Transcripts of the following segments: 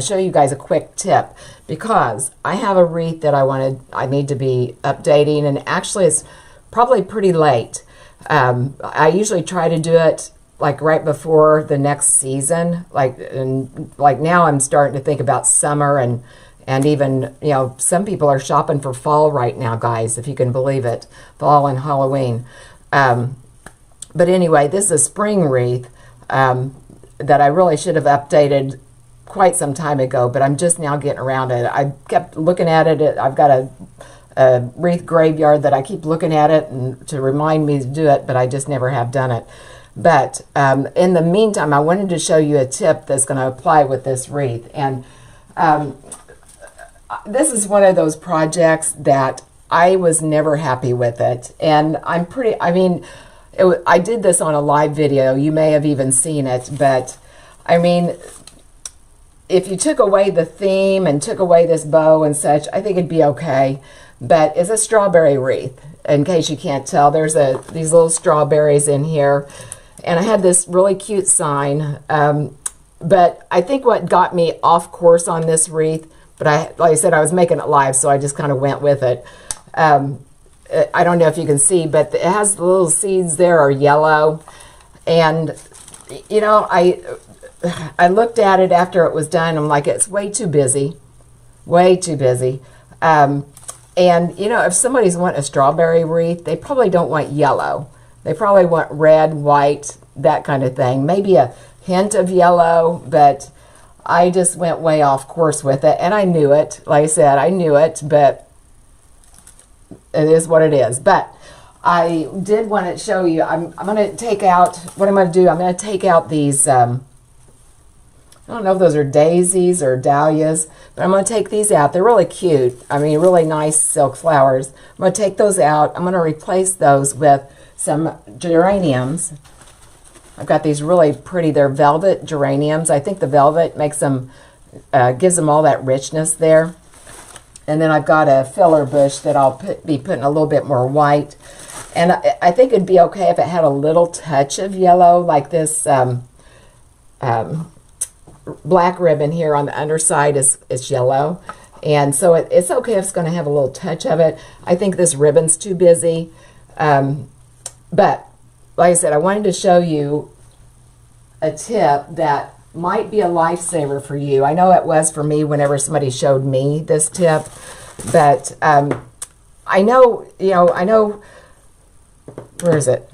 show you guys a quick tip, because I have a wreath that I need to be updating, and actually it's probably pretty late. I usually try to do it like right before the next season, like now I'm starting to think about summer, and even, some people are shopping for fall right now, guys, if you can believe it, fall and Halloween. But anyway, this is a spring wreath that I really should have updated quite some time ago, but I'm just now getting around it. I kept looking at it. I've got a wreath graveyard that I keep looking at it and to remind me to do it, but I just never have done it. But in the meantime, I wanted to show you a tip that's going to apply with this wreath. And this is one of those projects that I was never happy with it. And I did this on a live video. You may have even seen it, but I mean, if you took away the theme and took away this bow and such, I think it'd be okay. But it's a strawberry wreath. In case you can't tell, there's these little strawberries in here. And I had this really cute sign. But I think what got me off course on this wreath, but like I said, I was making it live, so I just kind of went with it. I don't know if you can see, but it has the little seeds there are yellow. And, I looked at it after it was done. I'm like, it's way too busy. Way too busy. And, if somebody's want a strawberry wreath, they probably don't want yellow. They probably want red, white, that kind of thing. Maybe a hint of yellow, but I just went way off course with it. And I knew it. Like I said, I knew it, but it is what it is. But I did want to show you, I'm going to take out, what I'm going to do, I'm going to take out these, I don't know if those are daisies or dahlias, but I'm going to take these out. They're really cute. I mean, really nice silk flowers. I'm going to take those out. I'm going to replace those with some geraniums. I've got these really pretty, they're velvet geraniums. I think the velvet makes them, gives them all that richness there. And then I've got a filler bush that I'll be putting a little bit more white. And I think it'd be okay if it had a little touch of yellow, like this black ribbon here on the underside is yellow. And so it's okay if it's going to have a little touch of it. I think this ribbon's too busy. But like I said, I wanted to show you a tip that might be a lifesaver for you. I know it was for me whenever somebody showed me this tip. But I know, where is it?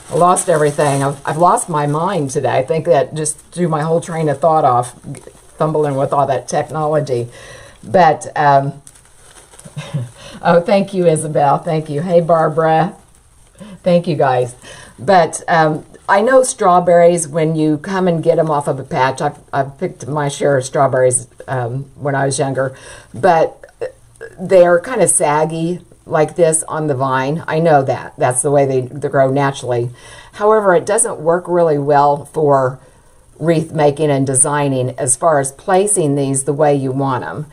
I lost everything. I've lost my mind today. I think that just threw my whole train of thought off, fumbling with all that technology. But, oh, thank you, Isabel. Thank you. Hey, Barbara. Thank you, guys. But I know strawberries, when you come and get them off of a patch, I've picked my share of strawberries when I was younger, but they're kind of saggy like this on the vine. I know that. That's the way they grow naturally. However, it doesn't work really well for wreath making and designing as far as placing these the way you want them.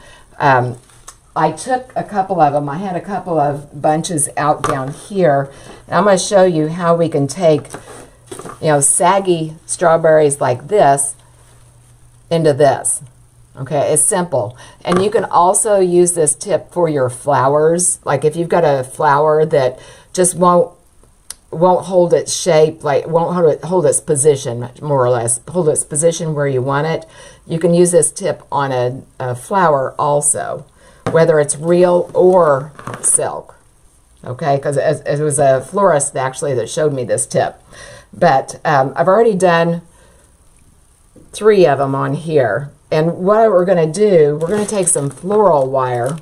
I took a couple of them. I had a couple of bunches out down here. And I'm going to show you how we can take, saggy strawberries like this into this. Okay, it's simple. And you can also use this tip for your flowers. Like if you've got a flower that just won't hold its shape, like won't hold its position, more or less, hold its position where you want it, you can use this tip on a flower also, whether it's real or silk. Okay, because it was a florist actually that showed me this tip. But I've already done 3 of them on here. And what we're going to do, we're going to take some floral wire,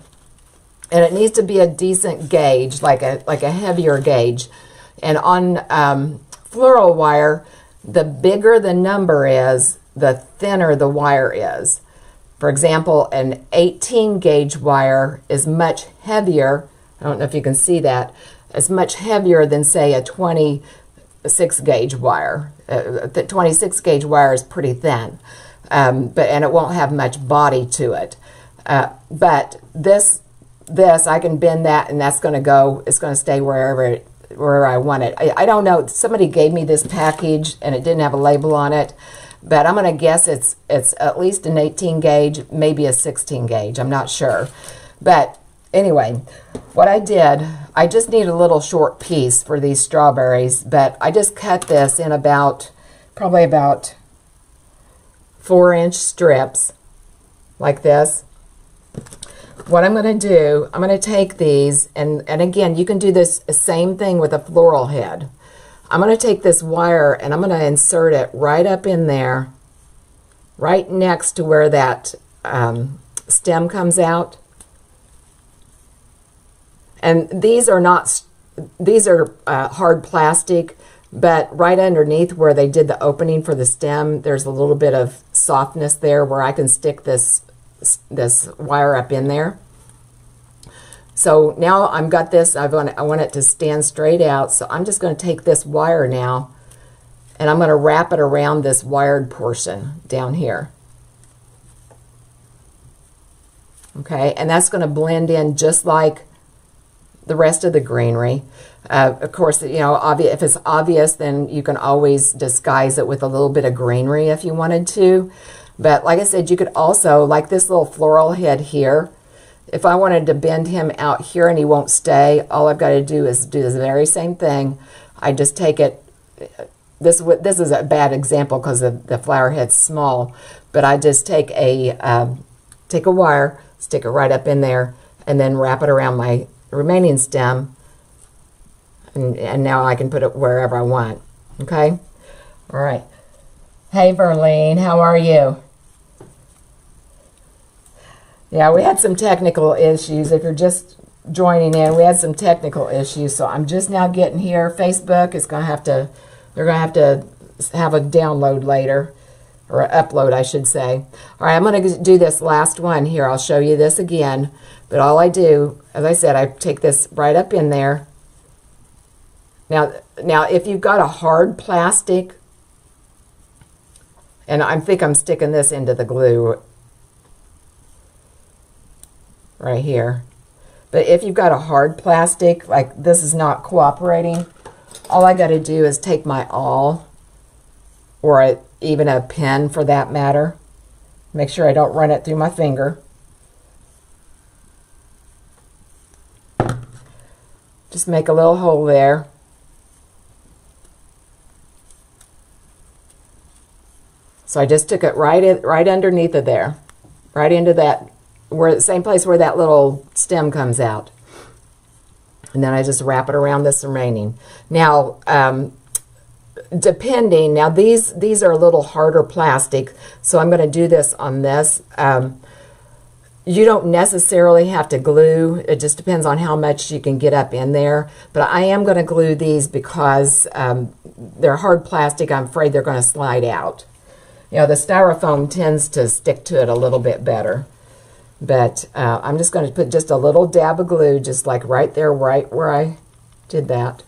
and it needs to be a decent gauge, like a heavier gauge. And on floral wire, the bigger the number is, the thinner the wire is. For example, an 18 gauge wire is much heavier. I don't know if you can see that. It's much heavier than, say, a 26 gauge wire. The 26 gauge wire is pretty thin. And it won't have much body to it. But this I can bend that, and that's going to go. It's going to stay wherever I want it. I don't know. Somebody gave me this package, and it didn't have a label on it. but I'm going to guess it's at least an 18 gauge, maybe a 16 gauge. I'm not sure. But anyway, what I did, I just need a little short piece for these strawberries, but I just cut this in probably about 4-inch strips like this. What I'm going to do, I'm going to take these, and again, you can do this same thing with a floral head. I'm going to take this wire and I'm going to insert it right up in there, right next to where that stem comes out. And these are hard plastic, but right underneath where they did the opening for the stem, there's a little bit of softness there where I can stick this wire up in there. So now I've got this, I want it to stand straight out, so I'm just going to take this wire now and I'm going to wrap it around this wired portion down here. Okay, and that's going to blend in just like the rest of the greenery. Of course, you know, if it's obvious, then you can always disguise it with a little bit of greenery if you wanted to. But like I said, you could also, like this little floral head here, if I wanted to bend him out here and he won't stay, all I've got to do is do this very same thing. I just take it, this is a bad example because the flower head's small, but I just take a wire, stick it right up in there, and then wrap it around my remaining stem, and now I can put it wherever I want. Okay? All right. Hey, Verlene, how are you? Yeah, we had some technical issues. If you're just joining in, we had some technical issues, so I'm just now getting here. Facebook is going to have to, they're going to have a download later, or an upload, I should say. All right, I'm going to do this last one here. I'll show you this again, but all I do, as I said, I take this right up in there. Now, if you've got a hard plastic, and I think I'm sticking this into the glue right here. But if you've got a hard plastic, like this is not cooperating, all I got to do is take my awl, or even a pen for that matter. Make sure I don't run it through my finger. Just make a little hole there. So I just took it right underneath of there, right into that, where the same place where that little stem comes out. And then I just wrap it around this remaining. Now, depending, now these are a little harder plastic, so I'm going to do this on this. You don't necessarily have to glue. It just depends on how much you can get up in there. But I am going to glue these because they're hard plastic. I'm afraid they're going to slide out. You know, the styrofoam tends to stick to it a little bit better. But I'm just going to put just a little dab of glue, just like right there, right where I did that.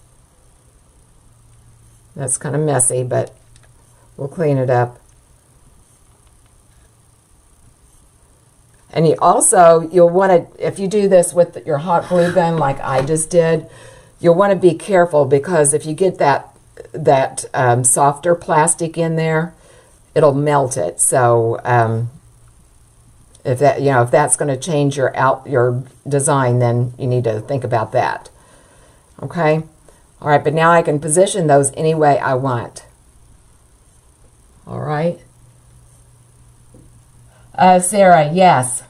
That's kind of messy, but we'll clean it up. And you'll want to, if you do this with your hot glue gun like I just did, you'll want to be careful, because if you get that softer plastic in there, it'll melt it. So if that's going to change your design, then you need to think about that. Okay? All right, but now I can position those any way I want. All right? Sarah, yes.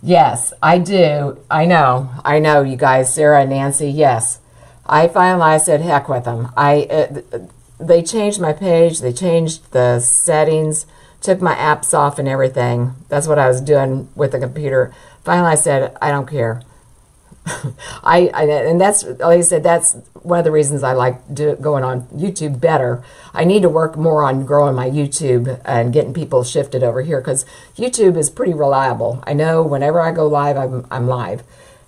Yes, I do. I know, you guys. Sarah, Nancy, yes. I finally said, heck with them. They changed my page. They changed the settings, took my apps off and everything. That's what I was doing with the computer. Finally, I said, I don't care. And that's, like I said, that's one of the reasons I like going on YouTube better. I need to work more on growing my YouTube and getting people shifted over here, because YouTube is pretty reliable. I know whenever I go live, I'm live.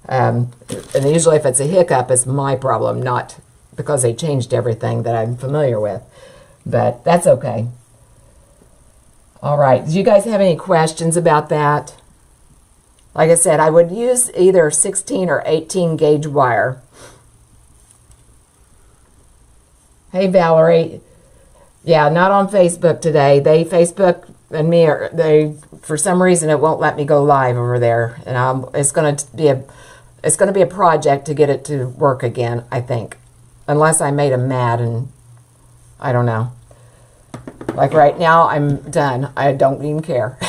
And usually if it's a hiccup, it's my problem, not because they changed everything that I'm familiar with. But that's okay. All right. Do you guys have any questions about that? Like I said, I would use either 16 or 18 gauge wire. Hey, Valerie. Yeah, not on Facebook today. Facebook and me are, for some reason it won't let me go live over there, and it's going to be a project to get it to work again, I think, unless I made them mad, and I don't know. Like right now, I'm done. I don't even care.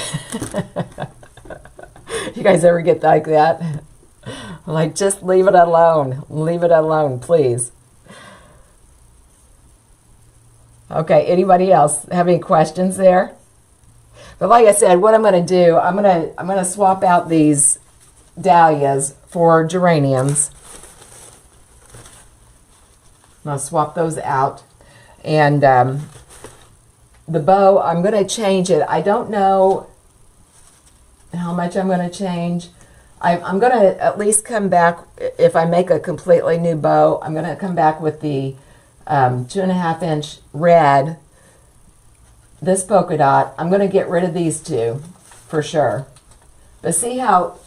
You guys ever get like that? Like, just leave it alone. Leave it alone, please. Okay, anybody else have any questions there? But like I said, what I'm going to do, I'm going to swap out these dahlias for geraniums. I'm going to swap those out. And the bow, I'm going to change it. I don't know how much I'm going to change. I'm going to at least come back, if I make a completely new bow, I'm going to come back with the 2.5-inch red, this polka dot. I'm going to get rid of these two for sure. But see how,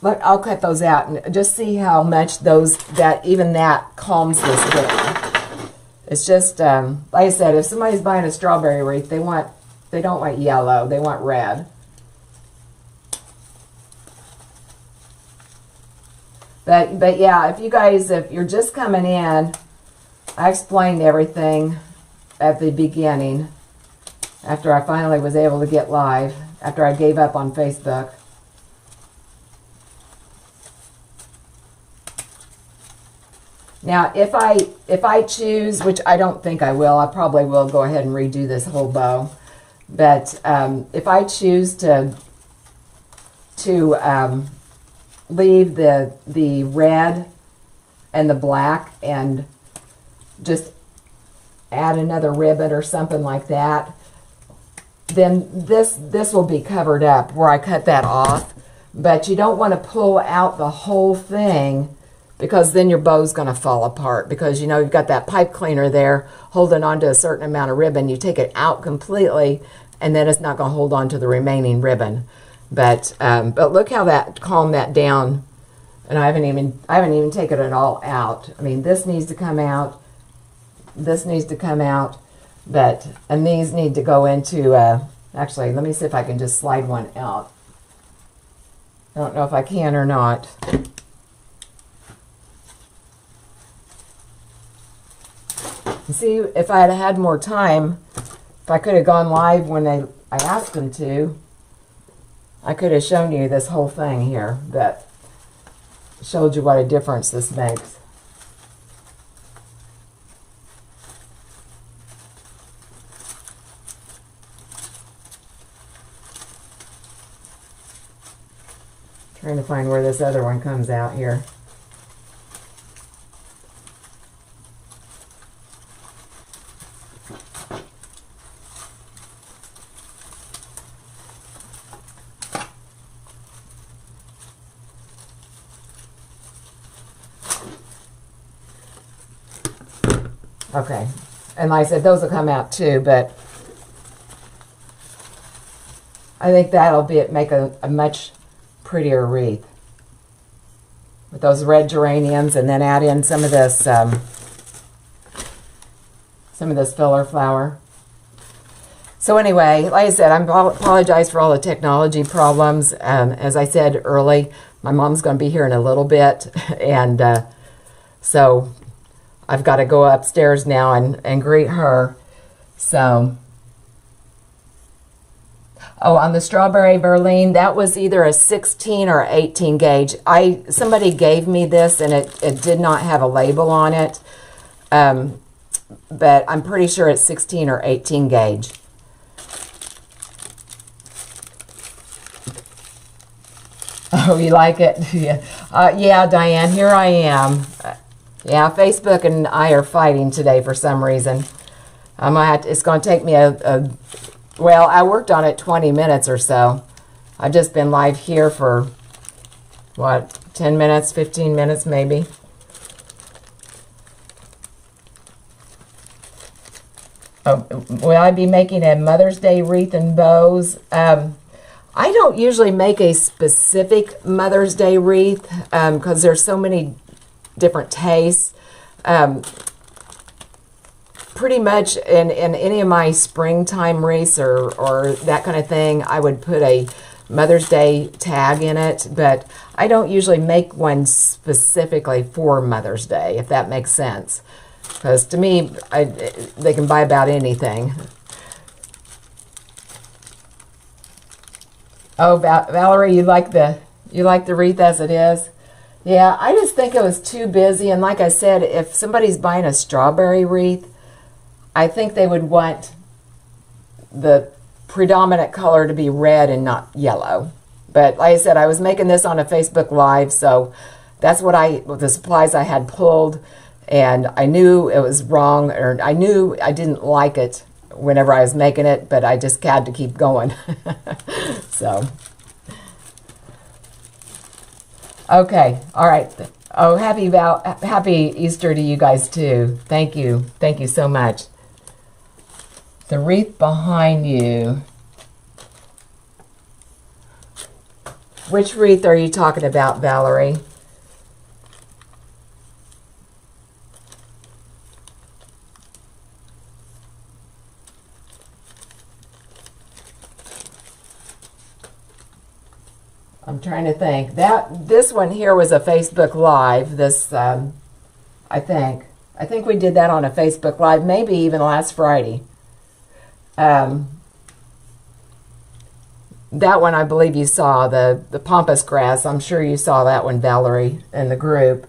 look, I'll cut those out and just see how much even that calms this down. It's just, like I said, if somebody's buying a strawberry wreath, they don't want yellow, they want red. But yeah, if you're just coming in, I explained everything at the beginning after I finally was able to get live, after I gave up on Facebook. Now, if I choose, which I don't think I will, I probably will go ahead and redo this whole bow. But if I choose to leave the red and the black and just add another ribbon or something like that, then this will be covered up where I cut that off. But you don't want to pull out the whole thing, because then your bow's going to fall apart, because you know you've got that pipe cleaner there holding on to a certain amount of ribbon. You take it out completely and then it's not going to hold on to the remaining ribbon. But look how that calmed that down, and I haven't even taken it all out. I mean, this needs to come out, this needs to come out, and these need to go into, actually, let me see if I can just slide one out. I don't know if I can or not. See, if I had had more time, if I could have gone live when I asked them to, I could have shown you this whole thing here that showed you what a difference this makes. Trying to find where this other one comes out here. Okay, and like I said, those will come out too, but I think that'll make a much prettier wreath with those red geraniums, and then add in some of this filler flower. So anyway, like I said, I apologize for all the technology problems. As I said early, my mom's going to be here in a little bit, and so I've got to go upstairs now and greet her. So, oh, on the strawberry Berlin, that was either a 16 or 18 gauge. Somebody gave me this, and it did not have a label on it, but I'm pretty sure it's 16 or 18 gauge. Oh, you like it? Yeah, yeah, Diane, here I am. Yeah, Facebook and I are fighting today for some reason. It's going to take me well, I worked on it 20 minutes or so. I've just been live here for, what, 10 minutes, 15 minutes maybe. Oh, will I be making a Mother's Day wreath and bows? I don't usually make a specific Mother's Day wreath because there's so many different tastes. pretty much in any of my springtime wreaths or that kind of thing, I would put a Mother's Day tag in it, but I don't usually make one specifically for Mother's Day, if that makes sense. Because to me, they can buy about anything. Oh, Valerie, you like the wreath as it is? Yeah, I just think it was too busy. And like I said, if somebody's buying a strawberry wreath, I think they would want the predominant color to be red and not yellow. But like I said, I was making this on a Facebook Live, so that's what the supplies I had pulled, and I knew it was wrong, or I knew I didn't like it whenever I was making it, but I just had to keep going. So, okay, all right. Oh, happy Easter to you guys too. Thank you so much. The wreath behind you. Which wreath are you talking about, Valerie? I'm trying to think. This one here was a Facebook Live. This, I think we did that on a Facebook Live, maybe even last Friday. That one I believe you saw, the pampas grass. I'm sure you saw that one, Valerie, in the group.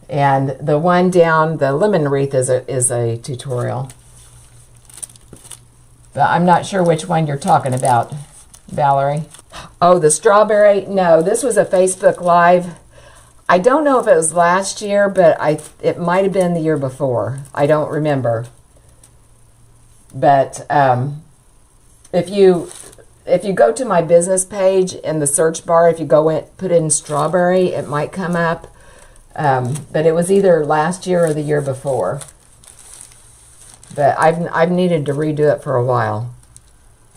And the one down, the lemon wreath, is a tutorial. But I'm not sure which one you're talking about, Valerie. Oh, the strawberry? No, this was a Facebook Live. I don't know if it was last year, but it might have been the year before. I don't remember. But if you go to my business page in the search bar, if you put in strawberry, it might come up. But it was either last year or the year before. But I've needed to redo it for a while.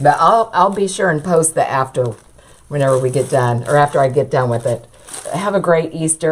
But I'll be sure and post the after whenever we get done, or after I get done with it. Have a great Easter.